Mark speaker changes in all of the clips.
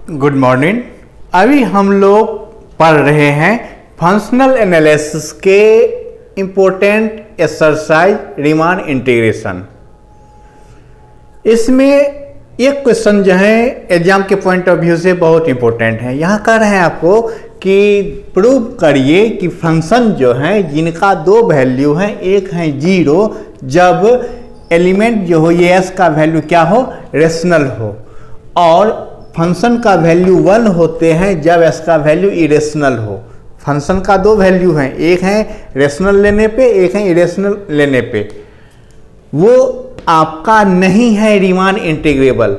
Speaker 1: Good morning. अभी हम लोग पढ़ रहे हैं फंक्शनल एनालिसिस के इम्पोर्टेंट एक्सरसाइज रीमान इंटीग्रेशन। इसमें एक क्वेश्चन जो है एग्जाम के पॉइंट ऑफ व्यू से बहुत इंपॉर्टेंट है। यहाँ कह रहे हैं आपको कि प्रूव करिए कि फंक्शन जो है जिनका दो वैल्यू हैं, एक है 0 जब एलिमेंट जो हो ये s का वैल्यू क्या हो, रेशनल हो, और फंक्शन का वैल्यू 1 होते हैं जब s का वैल्यू इरेशनल हो। फंक्शन का दो वैल्यू हैं, एक है रेशनल लेने पे, एक है इरेशनल लेने पे। वो आपका नहीं है रीमान इंटीग्रेबल।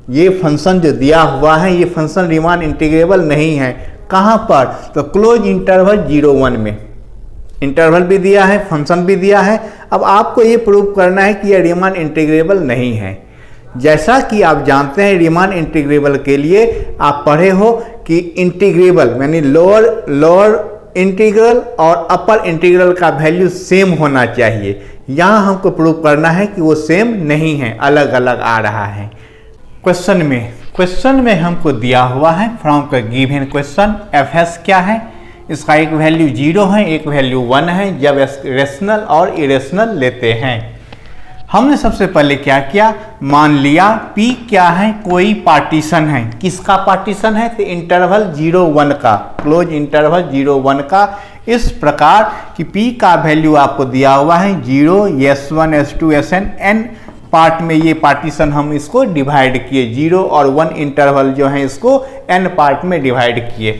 Speaker 1: ये फंक्शन जो दिया हुआ है ये फंक्शन रीमान इंटीग्रेबल नहीं है। कहाँ पर? तो क्लोज इंटरवल 0-1 में। इंटरवल भी दिया है, फंक्शन भी दिया है। अब आपको ये प्रूव करना है कि यह रीमान इंटीग्रेबल नहीं है। जैसा कि आप जानते हैं रीमान इंटीग्रेबल के लिए आप पढ़े हो कि इंटीग्रेबल यानी लोअर इंटीग्रल और अपर इंटीग्रल का वैल्यू सेम होना चाहिए। यहाँ हमको प्रूव करना है कि वो सेम नहीं है, अलग अलग आ रहा है। क्वेश्चन में हमको दिया हुआ है फ्रॉम का गिवन क्वेश्चन fs क्या है, इसका एक वैल्यू 0 है, एक वैल्यू 1 है जब रेशनल और इरेशनल लेते हैं। हमने सबसे पहले क्या किया, मान लिया P क्या है, कोई पार्टीशन है। किसका पार्टीशन है? तो इंटरवल 0-1 का, क्लोज इंटरवल 0-1 का। इस प्रकार कि P का वैल्यू आपको दिया हुआ है 0, S1, S2, Sn, n part में ये पार्टीशन हम इसको डिवाइड किए। 0 और 1 इंटरवल जो है इसको n पार्ट में डिवाइड किए।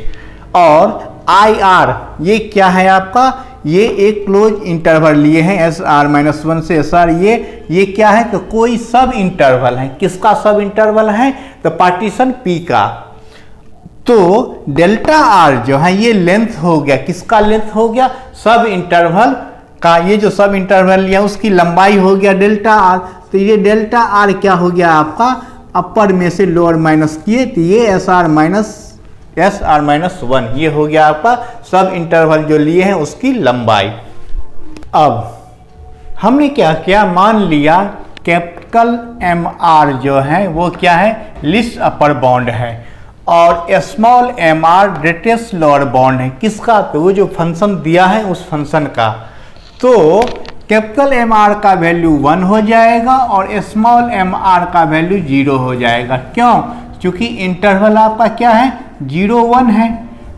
Speaker 1: और IR ये क्या है आपका, ये एक क्लोज इंटरवल लिए हैं SR-1 से SR। ये क्या है? तो कोई सब इंटरवल है। किसका सब इंटरवल है? तो पार्टीशन P का। तो डेल्टा R जो है ये लेंथ हो गया। किसका लेंथ हो गया? सब इंटरवल का। ये जो सब इंटरवल लिया उसकी लंबाई हो गया डेल्टा R। तो ये डेल्टा R क्या हो गया आपका, अपर में से लोअर माइनस किए तो ये SR-1 ये हो गया आपका सब इंटरवल जो लिए हैं उसकी लंबाई। अब हमने क्या किया, मान लिया कैपिटल MR जो है वो क्या है, लिस्ट अपर बाउंड है, और small mr greatest lower bound है। किसका? तो वो जो फंक्शन दिया है उस फंक्शन का। तो कैपिटल MR का वैल्यू 1 हो जाएगा और स्मॉल mr का वैल्यू 0 हो जाएगा। क्यों? क्योंकि इंटरवल आपका क्या है, 0-1 है।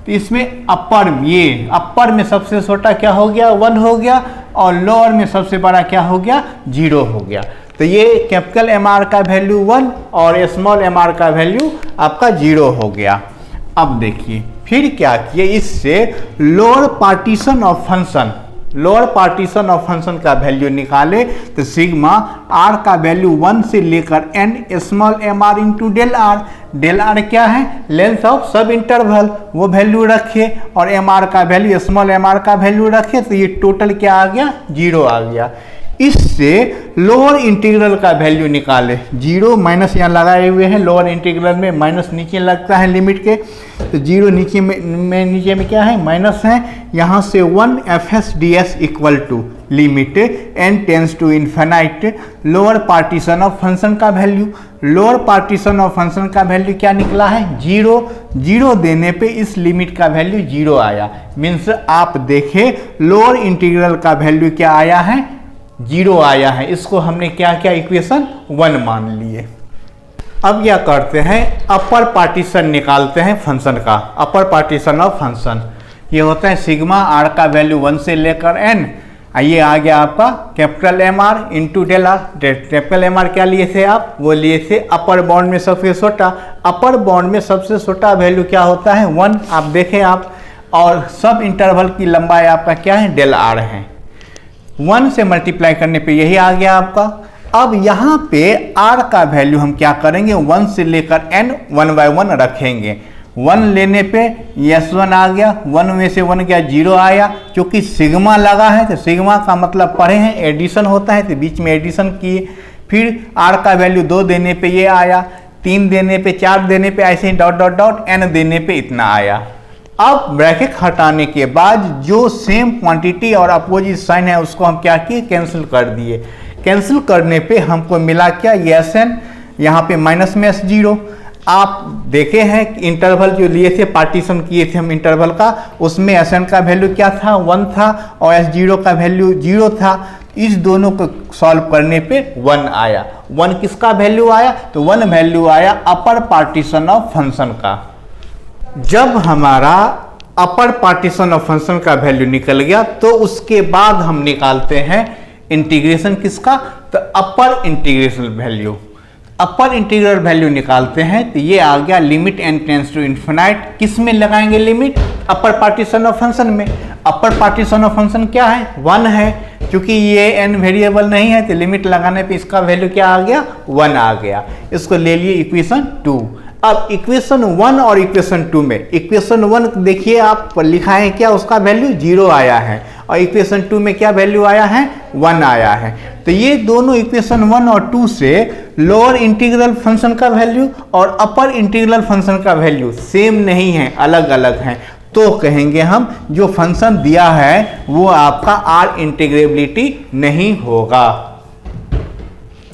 Speaker 1: तो इसमें अपर में सबसे छोटा क्या हो गया, 1 हो गया, और लोअर में सबसे बड़ा क्या हो गया, 0 हो गया। तो ये कैपिटल MR का वैल्यू 1 और स्मॉल mr का वैल्यू आपका 0 हो गया। अब देखिए फिर क्या किए, इससे लोअर पार्टीशन ऑफ फंक्शन का वैल्यू निकाले। तो सिग्मा r का वैल्यू 1 से लेकर n small mr into del r क्या है, लेंथ ऑफ सब इंटरवल, वो वैल्यू रखे, और mr का वैल्यू स्मॉल mr का वैल्यू रखे। तो ये टोटल क्या आ गया, 0 आ गया। इससे लोअर इंटीग्रल का वैल्यू निकाले। 0 माइनस यहाँ लगाए हुए हैं, लोअर इंटीग्रल में माइनस नीचे लगता है लिमिट के। तो 0 नीचे में क्या है, माइनस है। यहाँ से 1 fs ds equal to limit n tends to infinite lower partition of function का value. Lower partition of function का वैल्यू क्या निकला है, 0 देने पे इस लिमिट का वैल्यू 0 आया। मीन्स आप देखें लोअर इंटीग्रल का वैल्यू क्या आया है, 0 आया है। इसको हमने क्या किया, इक्वेशन 1 मान लिए। अब क्या करते हैं, अपर पार्टीशन निकालते हैं फंक्शन का। अपर पार्टीशन ऑफ फंक्शन ये होता है सिग्मा r का वैल्यू 1 से लेकर n। ये आ गया आपका capital MR into del R। Capital MR क्या लिए थे आप, वो लिए थे अपर बाउंड में सबसे छोटा। अपर बाउंड में सबसे छोटा वैल्यू क्या होता है, 1। आप देखें आप, और सब इंटरवल की लंबाई आपका क्या है, डेल R है। 1 से मल्टीप्लाई करने पे यही आ गया आपका। अब यहाँ पे r का वैल्यू हम क्या करेंगे, 1 से लेकर n 1 by 1 रखेंगे। 1 लेने पे S1 आ गया, 1 में से 1 क्या, 0 आया। क्योंकि सिग्मा लगा है तो सिग्मा का मतलब पढ़े हैं एडिशन होता है, तो बीच में एडिशन किए। फिर r का वैल्यू 2 देने पे ये आया, 3 देने पे, 4 देने पे, ऐसे ही डॉट n देने पे इतना आया। अब ब्रैकेट हटाने के बाद जो सेम क्वांटिटी और अपोजिट साइन है उसको हम क्या किए, कैंसिल कर दिए। कैंसिल करने पे हमको मिला क्या, Sn, यहाँ पे माइनस में S0, आप देखे हैं कि इंटरवल जो लिए थे, पार्टीशन किए थे हम इंटरवल का, उसमें Sn का वैल्यू क्या था, 1 था और S0 का वैल्यू 0 था। इस दोनों को सॉल्व करने पे 1 आया। 1 किसका वैल्यू आया, तो 1 वैल्यू आया अपर पार्टीशन ऑफ फंक्शन का। जब हमारा अपर पार्टीशन ऑफ फंक्शन का वैल्यू निकल गया तो उसके बाद हम निकालते हैं इंटीग्रेशन किसका, तो upper integration value. Upper integral value निकालते हैं तो ये आ गया limit n tends to infinite. किस में लगाएंगे limit, upper partition of function में। अपर पार्टीशन ऑफ फंक्शन क्या है, 1 है। क्योंकि ये n वेरिएबल नहीं है तो लिमिट लगाने पे इसका वैल्यू क्या आ गया, 1 आ गया। इसको ले लिए इक्वेशन 2। अब इक्वेशन 1 और इक्वेशन 2 में, इक्वेशन 1 देखिए आप लिखा है क्या, उसका वैल्यू 0 आया है और इक्वेशन 2 में क्या वैल्यू आया है, 1 आया है। तो ये दोनों इक्वेशन 1 और 2 से लोअर इंटीग्रल फंक्शन का वैल्यू और अपर इंटीग्रल फंक्शन का वैल्यू सेम नहीं है, अलग अलग हैं। तो कहेंगे हम जो फंक्शन दिया है वो आपका आर इंटीग्रेबिलिटी नहीं होगा।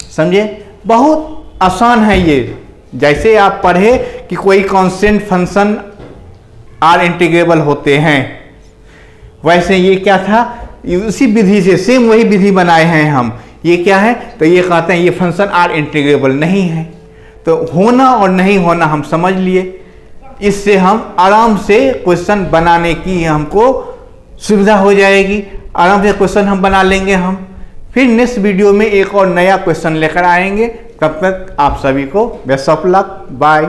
Speaker 1: समझे, बहुत आसान है ये। जैसे आप पढ़े कि कोई कांस्टेंट फंक्शन आर इंटीग्रेबल होते हैं, वैसे ये क्या था, उसी विधि से सेम वही विधि बनाए हैं हम। ये क्या है, तो ये कहते हैं ये फंक्शन आर इंटीग्रेबल नहीं है। तो होना और नहीं होना हम समझ लिए। इससे हम आराम से क्वेश्चन बनाने की हमको सुविधा हो जाएगी। आराम से क्वेश्चन हम बना लेंगे हम। फिर नेक्स्ट वीडियो में एक और नया क्वेश्चन लेकर आएंगे। तब तक आप सभी को बेस्ट ऑफ लक, बाय।